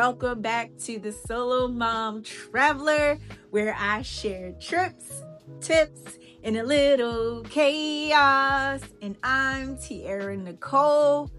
welcome back to the Solo Mom Traveler, where I share trips, tips, and a little chaos. And I'm Tiara Nicole.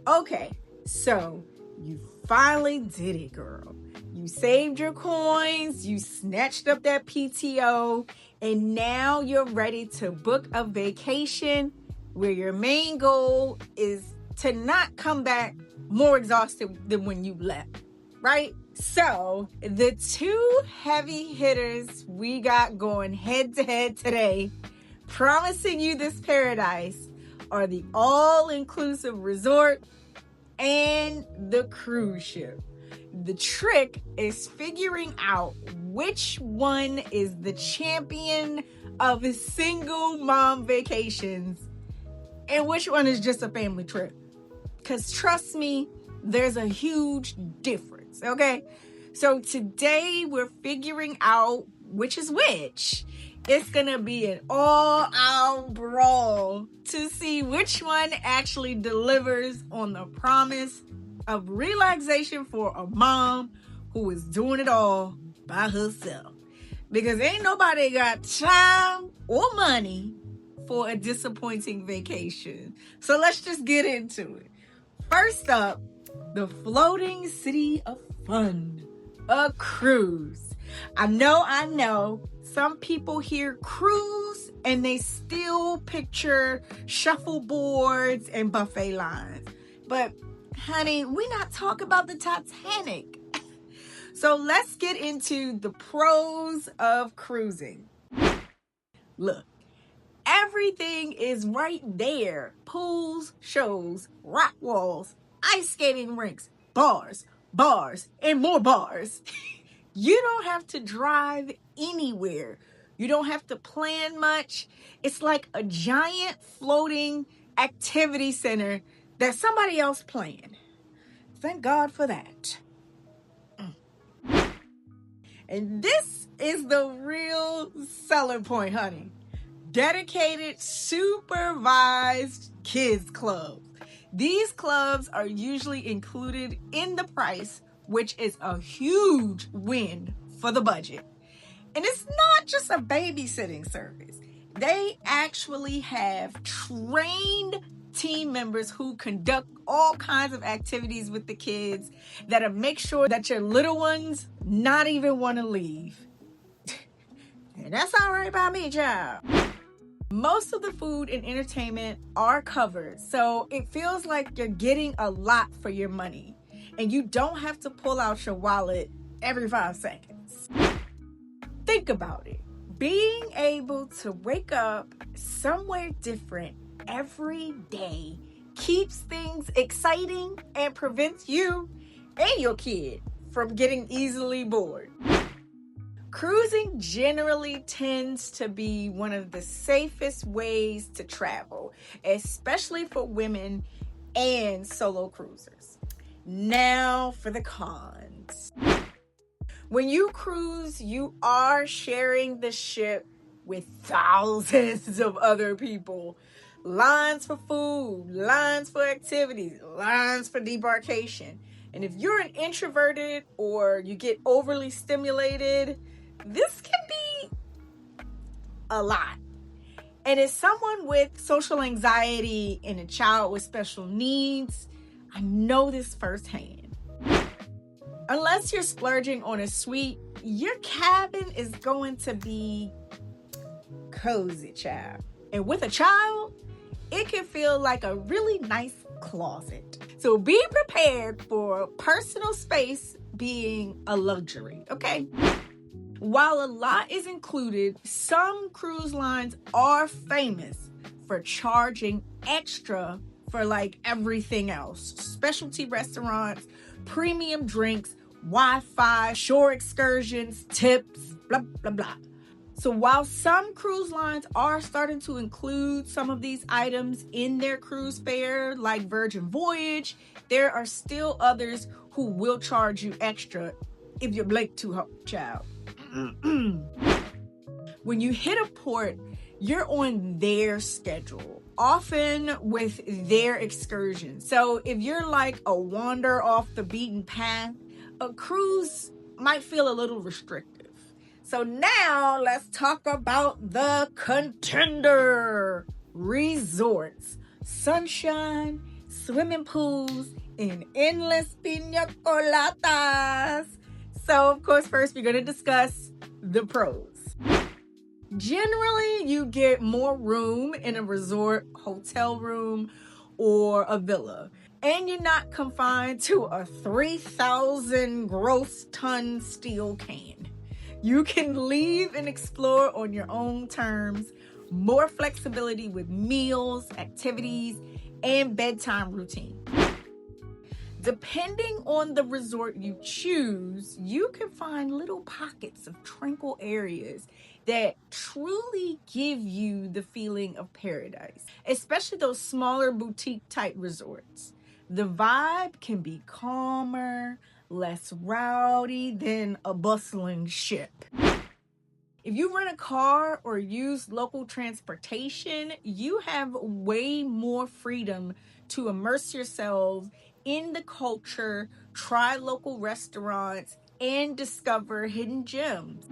Okay, so you finally did it, girl. You saved your coins, you snatched up that PTO, and now you're ready to book a vacation where your main goal is to not come back more exhausted than when you left, right? So the two heavy hitters we got going head to head today, promising you this paradise, are the all-inclusive resort and the cruise ship. The trick is figuring out which one is the champion of single mom vacations and which one is just a family trip. Because trust me, there's a huge difference, okay? So today we're figuring out which is which. It's going to be an all-out brawl to see which one actually delivers on the promise of relaxation for a mom who is doing it all by herself. Because ain't nobody got time or money for a disappointing vacation. So let's just get into it. First up, the floating city of fun, a cruise. I know, some people hear cruise and they still picture shuffleboards and buffet lines. But honey, we're not talking about the Titanic. So let's get into the pros of cruising. Look. Everything is right there. Pools, shows, rock walls, ice skating rinks, bars, and more bars. You don't have to drive anywhere. You don't have to plan much. It's like a giant floating activity center that somebody else planned. Thank God for that. And this is the real selling point, honey. Dedicated, supervised kids clubs. These clubs are usually included in the price, which is a huge win for the budget. And it's not just a babysitting service. They actually have trained team members who conduct all kinds of activities with the kids that'll make sure that your little ones not even want to leave. And that's all right by me, child. Most of the food and entertainment are covered, so it feels like you're getting a lot for your money, and you don't have to pull out your wallet every 5 seconds. Think about it. Being able to wake up somewhere different every day keeps things exciting and prevents you and your kid from getting easily bored. Cruising generally tends to be one of the safest ways to travel, especially for women and solo cruisers. Now for the cons. When you cruise, you are sharing the ship with thousands of other people. Lines for food, lines for activities, lines for debarkation. And if you're an introverted or you get overly stimulated, this can be a lot. And as someone with social anxiety and a child with special needs, I know this firsthand. Unless you're splurging on a suite, your cabin is going to be cozy, child. And with a child, it can feel like a really nice closet. So be prepared for personal space being a luxury, okay? While a lot is included, some cruise lines are famous for charging extra for like everything else. Specialty restaurants, premium drinks, Wi-Fi, shore excursions, tips, blah, blah, blah. So while some cruise lines are starting to include some of these items in their cruise fare, like Virgin Voyage, there are still others who will charge you extra if you're late to child. When you hit a port, you're on their schedule, often with their excursion. So if you're like a wander off the beaten path, a cruise might feel a little restrictive. So now let's talk about the contender resorts. Sunshine, swimming pools, and endless pina coladas. So, of course, first we're going to discuss the pros. Generally, you get more room in a resort, hotel room, or a villa. And you're not confined to a 3,000 gross ton steel can. You can leave and explore on your own terms, more flexibility with meals, activities, and bedtime routine. Depending on the resort you choose, you can find little pockets of tranquil areas that truly give you the feeling of paradise, especially those smaller boutique type resorts. The vibe can be calmer, less rowdy than a bustling ship. If you rent a car or use local transportation, you have way more freedom to immerse yourself in the culture, try local restaurants, and discover hidden gems.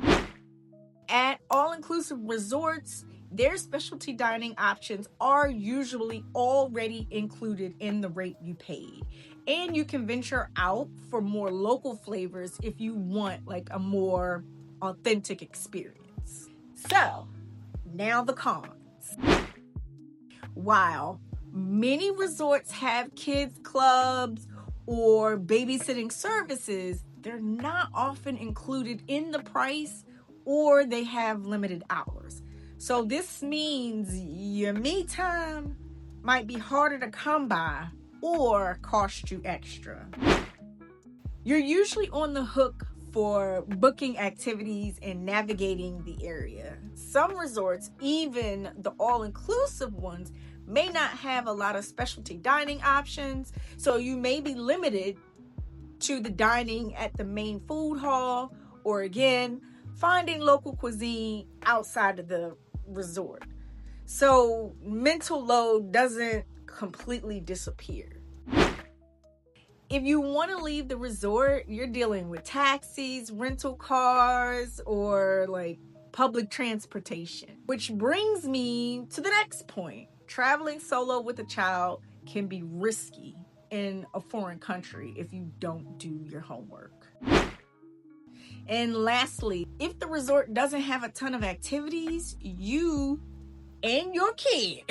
At all-inclusive resorts, their specialty dining options are usually already included in the rate you paid. And you can venture out for more local flavors if you want like a more authentic experience. So, now the cons. While many resorts have kids clubs or babysitting services, they're not often included in the price or they have limited hours. So this means your me time might be harder to come by or cost you extra. You're usually on the hook for booking activities and navigating the area. Some resorts, even the all-inclusive ones, may not have a lot of specialty dining options, so you may be limited to the dining at the main food hall, or again, finding local cuisine outside of the resort. So mental load doesn't completely disappear. If you want to leave the resort, you're dealing with taxis, rental cars, or like public transportation. Which brings me to the next point. Traveling solo with a child can be risky in a foreign country if you don't do your homework. And lastly, if the resort doesn't have a ton of activities, you and your kid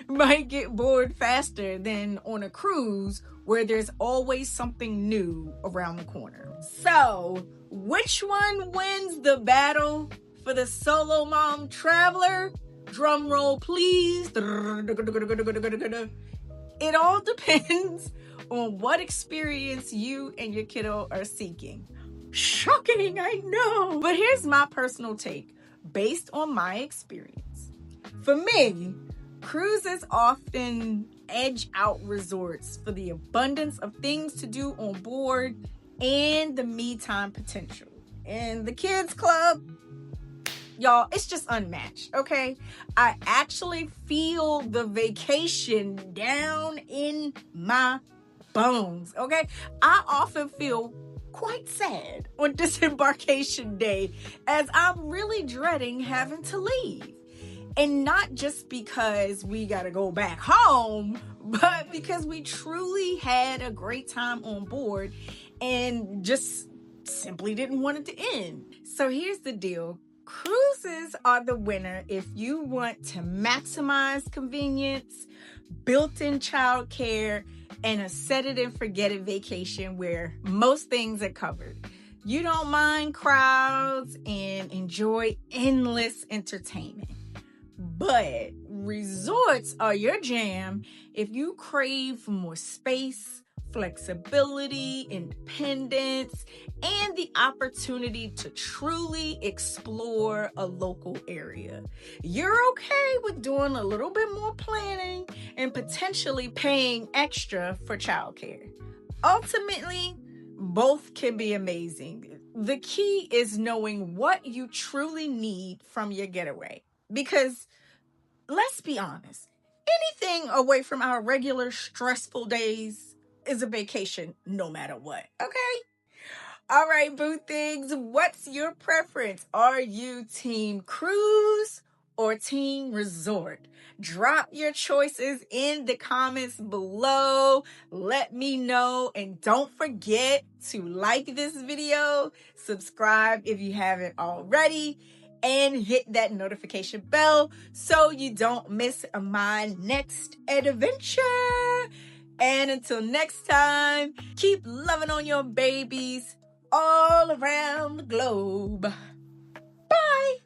might get bored faster than on a cruise where there's always something new around the corner. So, which one wins the battle for the solo mom traveler? Drum roll, please. It all depends on what experience you and your kiddo are seeking. Shocking, I know. But here's my personal take based on my experience. For me, cruises often edge out resorts for the abundance of things to do on board and the me time potential. And the kids club, y'all, it's just unmatched, okay? I actually feel the vacation down in my bones, okay? I often feel quite sad on disembarkation day as I'm really dreading having to leave. And not just because we got to go back home, but because we truly had a great time on board and just simply didn't want it to end. So here's the deal. Cruises are the winner if you want to maximize convenience, built-in childcare, and a set-it-and-forget-it vacation where most things are covered. You don't mind crowds and enjoy endless entertainment. But resorts are your jam if you crave for more space, flexibility, independence, and the opportunity to truly explore a local area. You're okay with doing a little bit more planning and potentially paying extra for childcare. Ultimately, both can be amazing. The key is knowing what you truly need from your getaway. Because let's be honest, anything away from our regular stressful days is a vacation no matter what, okay? All right, boo things, what's your preference? Are you team cruise or team resort? Drop your choices in the comments below. Let me know. And don't forget to like this video, subscribe if you haven't already, and hit that notification bell so you don't miss my next adventure. And until next time, keep loving on your babies all around the globe. Bye.